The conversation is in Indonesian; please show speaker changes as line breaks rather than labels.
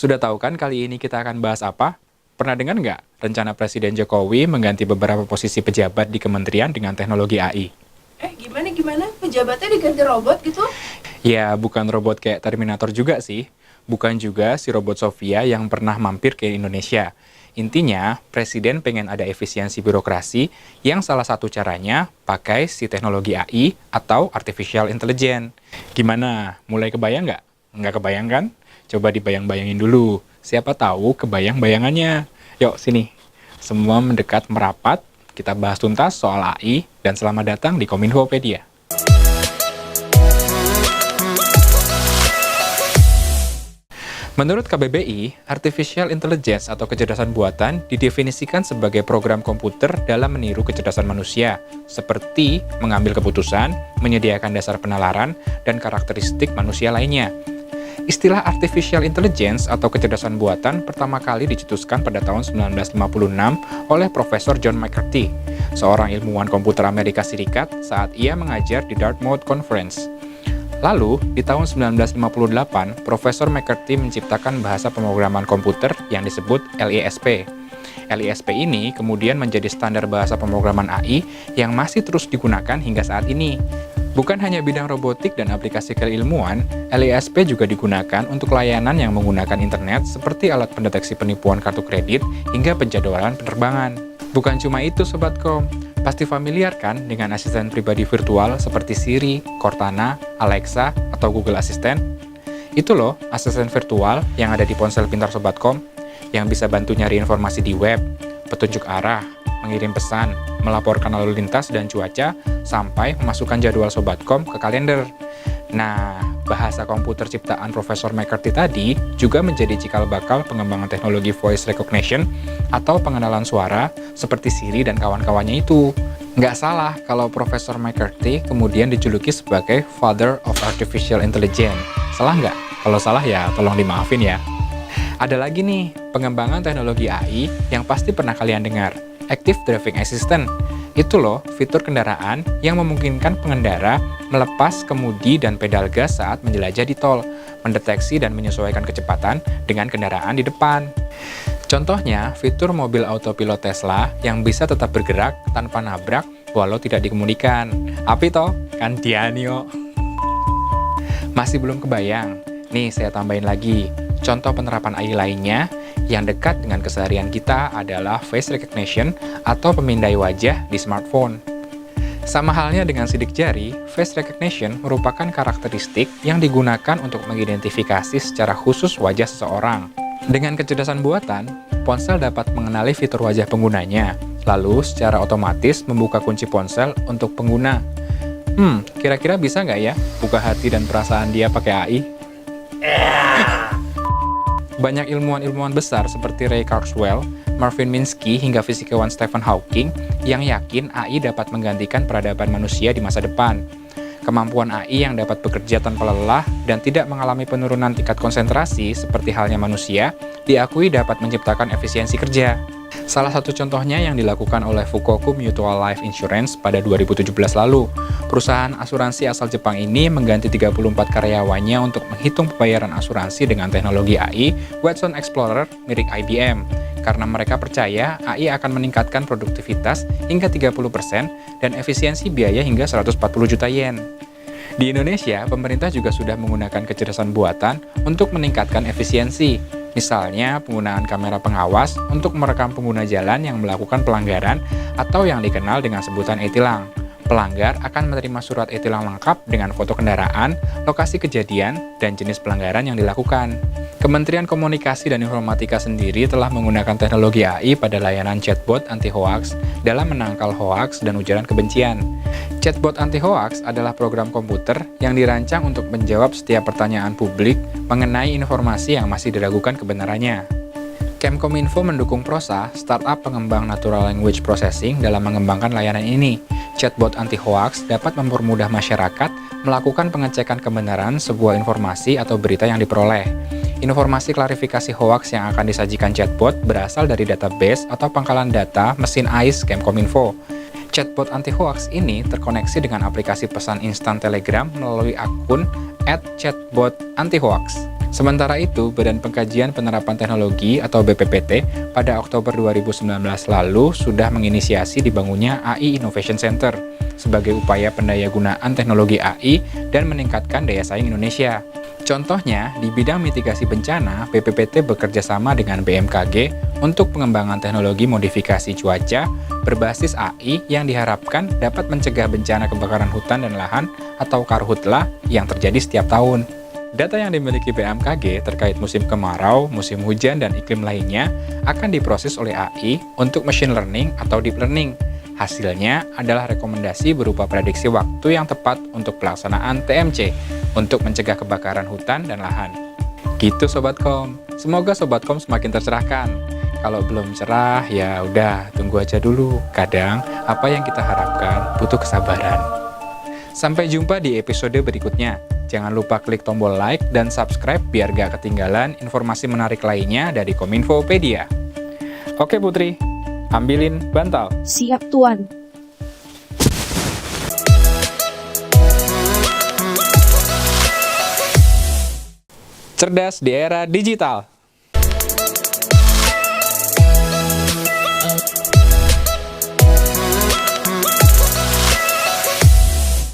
Sudah tahu kan kali ini kita akan bahas apa? Pernah dengar nggak rencana Presiden Jokowi mengganti beberapa posisi pejabat di kementerian dengan teknologi AI?
Gimana? Pejabatnya diganti robot gitu?
Ya, bukan robot kayak Terminator juga sih. Bukan juga si robot Sofia yang pernah mampir ke Indonesia. Intinya, Presiden pengen ada efisiensi birokrasi yang salah satu caranya pakai si teknologi AI atau Artificial Intelligence. Gimana? Mulai kebayang nggak? Nggak kebayang kan? Coba dibayang-bayangin dulu. Siapa tahu kebayang bayangannya. Yuk, sini. Semua mendekat merapat, kita bahas tuntas soal AI, dan selamat datang di Kominfopedia. Menurut KBBI, Artificial Intelligence atau kecerdasan buatan didefinisikan sebagai program komputer dalam meniru kecerdasan manusia, seperti mengambil keputusan, menyediakan dasar penalaran, dan karakteristik manusia lainnya. Istilah Artificial Intelligence atau kecerdasan buatan pertama kali dicetuskan pada tahun 1956 oleh Profesor John McCarthy, seorang ilmuwan komputer Amerika Serikat saat ia mengajar di Dartmouth Conference. Lalu, di tahun 1958, Profesor McCarthy menciptakan bahasa pemrograman komputer yang disebut LISP. LISP ini kemudian menjadi standar bahasa pemrograman AI yang masih terus digunakan hingga saat ini. Bukan hanya bidang robotik dan aplikasi keilmuan, LISP juga digunakan untuk layanan yang menggunakan internet seperti alat pendeteksi penipuan kartu kredit hingga penjadwalan penerbangan. Bukan cuma itu Sobat Kom, pasti familiar kan dengan asisten pribadi virtual seperti Siri, Cortana, Alexa, atau Google Assistant? Itu loh, asisten virtual yang ada di ponsel pintar Sobat Kom, yang bisa bantu nyari informasi di web, petunjuk arah, mengirim pesan, melaporkan lalu lintas dan cuaca, sampai memasukkan jadwal Sobat Kom ke kalender. Nah, bahasa komputer ciptaan Profesor McCarthy tadi juga menjadi cikal bakal pengembangan teknologi voice recognition atau pengenalan suara seperti Siri dan kawan-kawannya itu. Nggak salah kalau Profesor McCarthy kemudian dijuluki sebagai Father of Artificial Intelligence. Salah nggak? Kalau salah ya tolong dimaafin ya. Ada lagi nih, pengembangan teknologi AI yang pasti pernah kalian dengar, Active Driving Assistant. Itu loh, fitur kendaraan yang memungkinkan pengendara melepas kemudi dan pedal gas saat menjelajah di tol, mendeteksi dan menyesuaikan kecepatan dengan kendaraan di depan. Contohnya, fitur mobil autopilot Tesla yang bisa tetap bergerak tanpa nabrak walau tidak dikemudikan. Api toh? Kan Dianio. Masih belum kebayang? Nih, saya tambahin lagi. Contoh penerapan AI lainnya yang dekat dengan keseharian kita adalah face recognition atau pemindai wajah di smartphone. Sama halnya dengan sidik jari, face recognition merupakan karakteristik yang digunakan untuk mengidentifikasi secara khusus wajah seseorang. Dengan kecerdasan buatan, ponsel dapat mengenali fitur wajah penggunanya, lalu secara otomatis membuka kunci ponsel untuk pengguna. Kira-kira bisa nggak ya buka hati dan perasaan dia pakai AI? Banyak ilmuwan-ilmuwan besar seperti Ray Kurzweil, Marvin Minsky, hingga fisikawan Stephen Hawking yang yakin AI dapat menggantikan peradaban manusia di masa depan. Kemampuan AI yang dapat bekerja tanpa lelah dan tidak mengalami penurunan tingkat konsentrasi seperti halnya manusia, diakui dapat menciptakan efisiensi kerja. Salah satu contohnya yang dilakukan oleh Fukoku Mutual Life Insurance pada 2017 lalu. Perusahaan asuransi asal Jepang ini mengganti 34 karyawannya untuk menghitung pembayaran asuransi dengan teknologi AI Watson Explorer milik IBM. Karena mereka percaya AI akan meningkatkan produktivitas hingga 30% dan efisiensi biaya hingga 140 juta yen. Di Indonesia, pemerintah juga sudah menggunakan kecerdasan buatan untuk meningkatkan efisiensi. Misalnya, penggunaan kamera pengawas untuk merekam pengguna jalan yang melakukan pelanggaran atau yang dikenal dengan sebutan e-tilang. Pelanggar akan menerima surat e-tilang lengkap dengan foto kendaraan, lokasi kejadian, dan jenis pelanggaran yang dilakukan. Kementerian Komunikasi dan Informatika sendiri telah menggunakan teknologi AI pada layanan chatbot anti-hoax dalam menangkal hoax dan ujaran kebencian. Chatbot anti-hoax adalah program komputer yang dirancang untuk menjawab setiap pertanyaan publik mengenai informasi yang masih diragukan kebenarannya. Kemkominfo mendukung Prosa, startup pengembang natural language processing dalam mengembangkan layanan ini. Chatbot anti-hoax dapat mempermudah masyarakat melakukan pengecekan kebenaran sebuah informasi atau berita yang diperoleh. Informasi klarifikasi hoaks yang akan disajikan chatbot berasal dari database atau pangkalan data mesin AIS Kemkominfo. Chatbot anti-hoax ini terkoneksi dengan aplikasi pesan instan Telegram melalui akun @chatbotantihoax. Sementara itu, Badan Pengkajian Penerapan Teknologi atau BPPT pada Oktober 2019 lalu sudah menginisiasi dibangunnya AI Innovation Center sebagai upaya pendayagunaan teknologi AI dan meningkatkan daya saing Indonesia. Contohnya, di bidang mitigasi bencana, BPPT bekerja sama dengan BMKG untuk pengembangan teknologi modifikasi cuaca berbasis AI yang diharapkan dapat mencegah bencana kebakaran hutan dan lahan atau karhutla yang terjadi setiap tahun. Data yang dimiliki BMKG terkait musim kemarau, musim hujan, dan iklim lainnya akan diproses oleh AI untuk machine learning atau deep learning. Hasilnya adalah rekomendasi berupa prediksi waktu yang tepat untuk pelaksanaan TMC untuk mencegah kebakaran hutan dan lahan. Gitu Sobatkom, semoga Sobatkom semakin tercerahkan. Kalau belum cerah, ya udah tunggu aja dulu. Kadang apa yang kita harapkan butuh kesabaran. Sampai jumpa di episode berikutnya. Jangan lupa klik tombol like dan subscribe biar gak ketinggalan informasi menarik lainnya dari Kominfopedia. Oke Putri, ambilin bantal.
Siap, Tuan.
Cerdas di era digital.